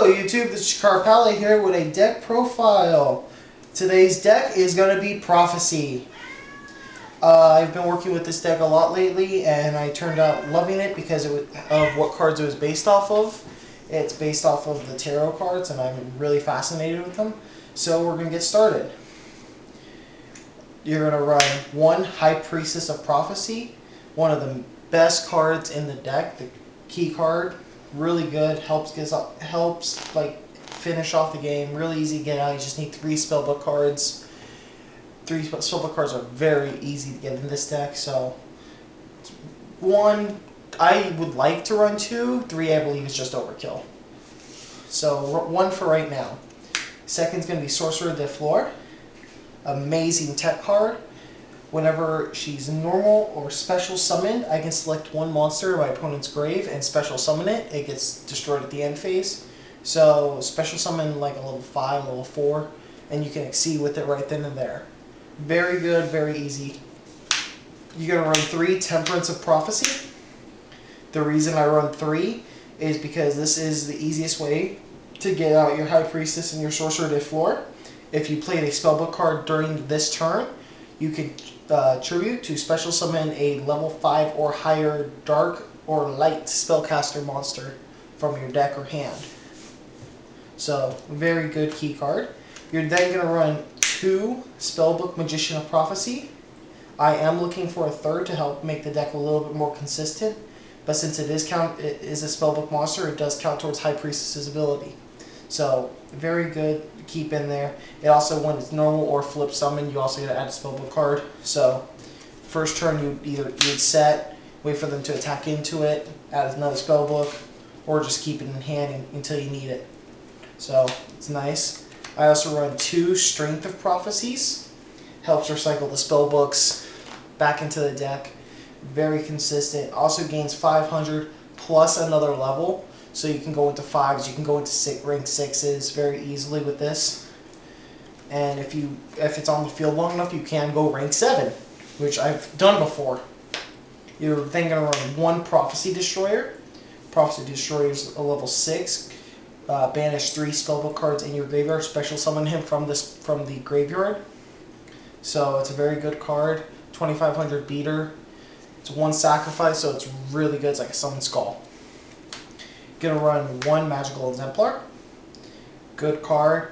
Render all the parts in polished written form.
Hello YouTube, this is Carpali here with a deck profile. Today's deck is going to be Prophecy. I've been working with this deck a lot lately and I turned out loving it because of what cards it was based off of. It's based off of the tarot cards and I'm really fascinated with them. So we're going to get started. You're going to run one High Priestess of Prophecy, one of the best cards in the deck, the key card. Really good, helps like finish off the game. Really easy to get out. You just need 3 spellbook cards. 3 spellbook cards are very easy to get in this deck. So 1, I would like to run 2. 3, I believe is just overkill. So 1 for right now. Second's going to be Sorcerer de Flor. Amazing tech card. Whenever she's normal or special summoned, I can select one monster in my opponent's grave and special summon it. It gets destroyed at the end phase. So special summon like a level 5, level 4, and you can exceed with it right then and there. Very good, very easy. You're going to run 3 Temperance of Prophecy. The reason I run 3 is because this is the easiest way to get out your High Priestess and your Sorcerer de Flor. If you played a spellbook card during this turn, you can tribute to special summon a level 5 or higher dark or light spellcaster monster from your deck or hand. So, very good key card. You're then going to run 2 Spellbook Magician of Prophecy. I am looking for a third to help make the deck a little bit more consistent, but since it is a spellbook monster, it does count towards High Priestess's ability. So, very good to keep in there. It also, when it's normal or flip summon, you also get to add a spellbook card. So, first turn you'd set, wait for them to attack into it, add another spellbook, or just keep it in hand until you need it. So, it's nice. I also run 2 Strength of Prophecies. Helps recycle the spellbooks back into the deck. Very consistent. Also gains 500 plus another level. So you can go into 5s, you can go into rank 6s very easily with this. And if it's on the field long enough, you can go rank 7, which I've done before. You're then going to run 1 Prophecy Destroyer. Prophecy Destroyer is a level 6. Banish 3 spellbook cards in your graveyard. Special summon him from the graveyard. So it's a very good card. 2500 beater. It's 1 sacrifice, so it's really good. It's like a summon skull. Gonna run 1 Magical Exemplar. Good card.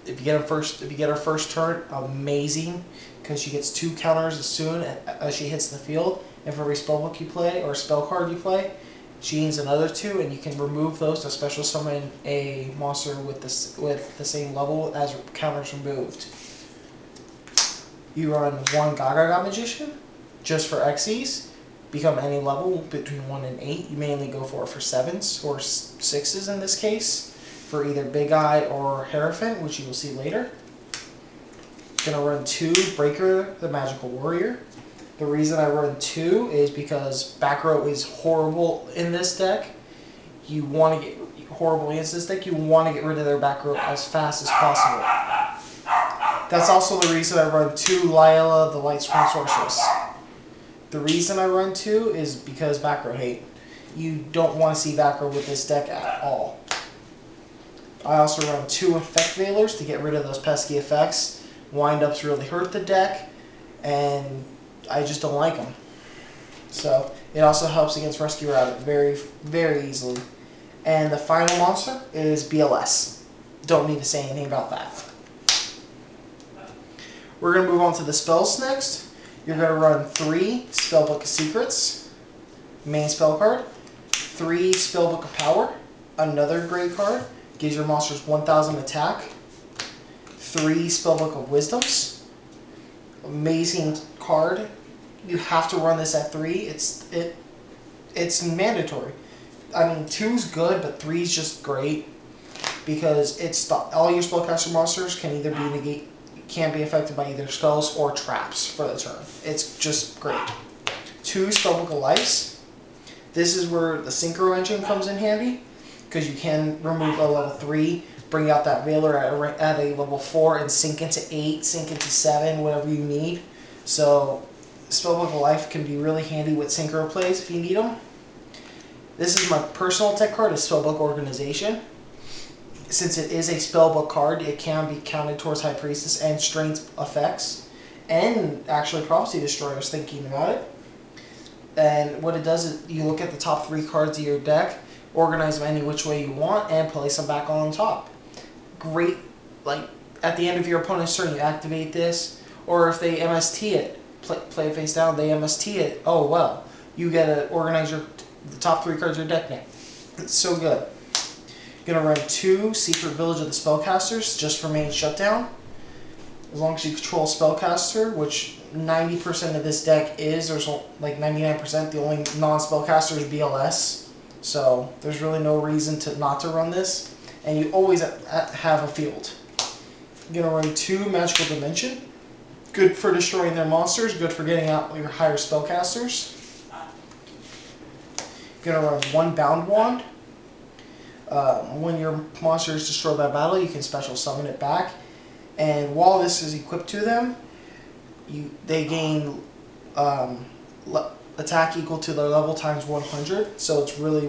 If you get her first turn, amazing, because she gets 2 counters as soon as she hits the field. And for every spellbook you play or spell card you play, she gains another 2, and you can remove those to special summon a monster with the same level as counters removed. You run 1 Gaga Magician, just for Xyz. Become any level between 1 and 8. You mainly go for 7s or 6s in this case, for either Big Eye or Hierophant, which you will see later. Gonna run 2 Breaker the Magical Warrior. The reason I run 2 is because back row is horrible in this deck. You want to get horrible against this deck. You want to get rid of their back row as fast as possible. That's also the reason I run 2 Lila the Lightsworn Sorceress. The reason I run 2 is because back row hate. You don't want to see back row with this deck at all. I also run 2 Effect Veilers to get rid of those pesky effects. Wind-ups really hurt the deck, and I just don't like them. So, it also helps against Rescue Rabbit very, very easily. And the final monster is BLS. Don't need to say anything about that. We're going to move on to the spells next. You're going to run 3 Spellbook of Secrets, main spell card, 3 Spellbook of Power, another great card, gives your monsters 1000 attack, 3 Spellbook of Wisdoms, amazing card. You have to run this at 3. It's mandatory. I mean, 2's good, but 3's just great because all your spellcaster monsters can either be can be affected by either spells or traps for the turn. It's just great. 2 Spellbook of Lives. This is where the Synchro Engine comes in handy, because you can remove a level 3, bring out that Veiler at a level 4, and sink into 8, sink into 7, whatever you need. So Spellbook of Life can be really handy with Synchro plays if you need them. This is my personal tech card, is Spellbook Organization. since it is a spellbook card, it can be counted towards High Priestess and strength effects, and actually Prophecy Destroyers thinking about it. And what it does is you look at the top 3 cards of your deck, organize them any which way you want, and place them back on top. Great, like at the end of your opponent's turn, you activate this, or if they MST it, play it face down, they MST it. Oh well, you get to organize the top 3 cards of your deck now. It's so good. You're gonna run 2 Secret Village of the Spellcasters just for main shutdown. As long as you control Spellcaster, which 90% of this deck is, there's like 99%, the only non-spellcaster is BLS. So there's really no reason to not to run this. And you always have a field. You're going to run 2 Magical Dimension. Good for destroying their monsters, good for getting out your higher spellcasters. You're going to run 1 Bound Wand. When your monster is destroyed by battle, you can special summon it back. And while this is equipped to them, they gain attack equal to their level times 100, so it's really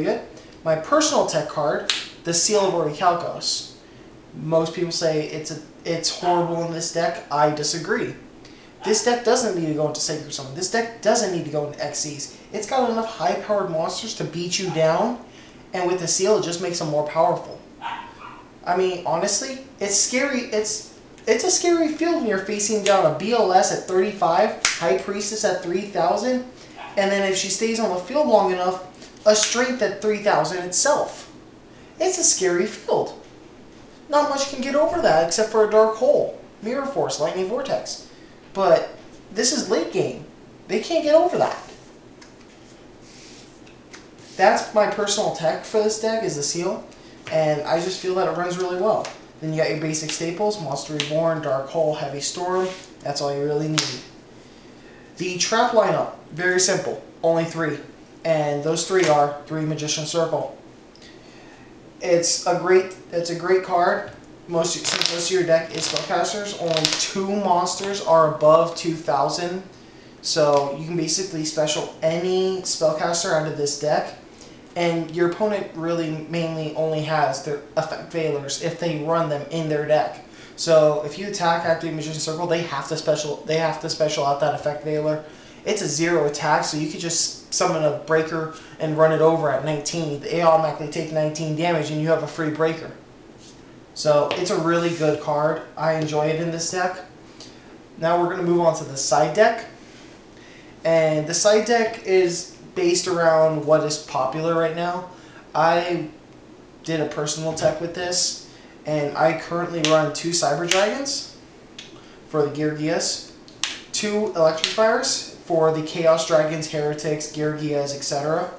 good. My personal tech card, the Seal of Orichalcos. Most people say it's horrible in this deck. I disagree. This deck doesn't need to go into Sacred Summon. This deck doesn't need to go into Xyz. It's got enough high-powered monsters to beat you down, and with the Seal, it just makes them more powerful. I mean, honestly, it's scary. It's a scary field when you're facing down a BLS at 35, High Priestess at 3,000, and then if she stays on the field long enough, a Strength at 3,000 itself. It's a scary field. Not much can get over that except for a Dark Hole, Mirror Force, Lightning Vortex. But this is late game. They can't get over that. That's my personal tech for this deck, is the Seal. And I just feel that it runs really well. Then you got your basic staples, Monster Reborn, Dark Hole, Heavy Storm. That's all you really need. The trap lineup, very simple. Only 3. And those 3 are 3 Magician Circle. It's a great card. Since most of your deck is spellcasters, only 2 monsters are above 2,000. So you can basically special any spellcaster out of this deck. And your opponent really mainly only has their effect veilers if they run them in their deck. So if you attack activate Magician Circle, they have to special out that effect veiler. It's a 0 attack, so you could just summon a breaker and run it over at 19. They automatically take 19 damage, and you have a free breaker. So it's a really good card. I enjoy it in this deck. Now we're going to move on to the side deck. And the side deck is based around what is popular right now. I did a personal tech with this, and I currently run 2 Cyber Dragons for the Geargias, 2 Electrifiers for the Chaos Dragons, Heretics, Geargias, etc.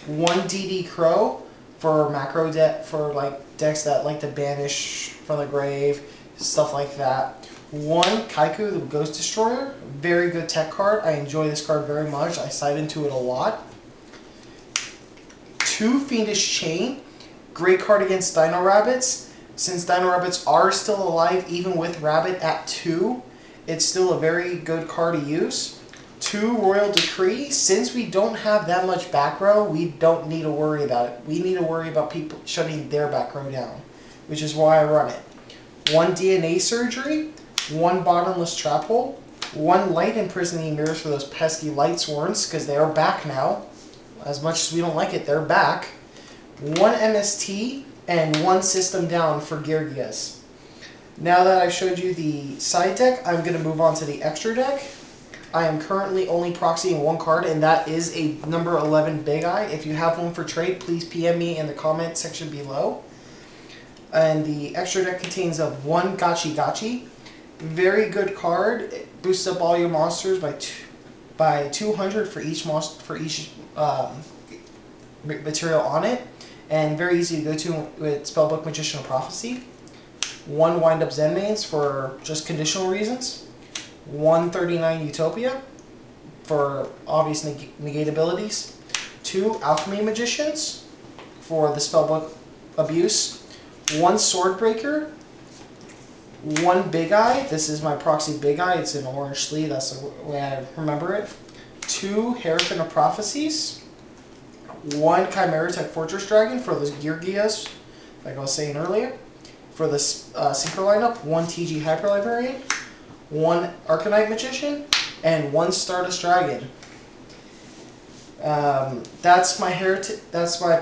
1 DD Crow for macro deck, for like decks that like to banish from the grave, stuff like that. 1 Kaiku, the Ghost Destroyer, very good tech card. I enjoy this card very much. I side into it a lot. 2 Fiendish Chain, great card against Dino Rabbits. Since Dino Rabbits are still alive, even with Rabbit at 2, it's still a very good card to use. 2 Royal Decree, since we don't have that much back row, we don't need to worry about it. We need to worry about people shutting their back row down, which is why I run it. 1 DNA Surgery, 1 Bottomless Trap Hole, 1 Light Imprisoning Mirrors for those pesky Light Sworns, because they are back now. As much as we don't like it, they're back. 1 MST, and 1 System Down for Geargias. Now that I've showed you the side deck, I'm going to move on to the extra deck. I am currently only proxying 1 card, and that is a number 11 Big Eye. If you have one for trade, please PM me in the comment section below. And the extra deck contains of 1 Gachi Gachi. Very good card. It boosts up all your monsters by 200 for each material on it, and very easy to go to with Spellbook, Magician, or Prophecy. 1 Wind Up Zenmaines for just conditional reasons. 1 39 Utopia for obvious negate abilities. 2 Alchemy Magicians for the Spellbook Abuse. 1 Swordbreaker. 1 Big Eye. This is my proxy Big Eye. It's an orange sleeve. That's the way I remember it. 2 Hierophant of Prophecies. 1 Chimera Tech Fortress Dragon for those Geargias like I was saying earlier. For the Synchro lineup, 1 TG Hyper Librarian, 1 Arcanite Magician, and 1 Stardust Dragon. That's my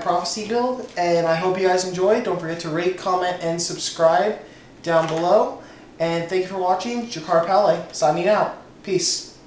Prophecy build, and I hope you guys enjoy. Don't forget to rate, comment, and subscribe down below. And thank you for watching. Jakar Pale, signing out. Peace.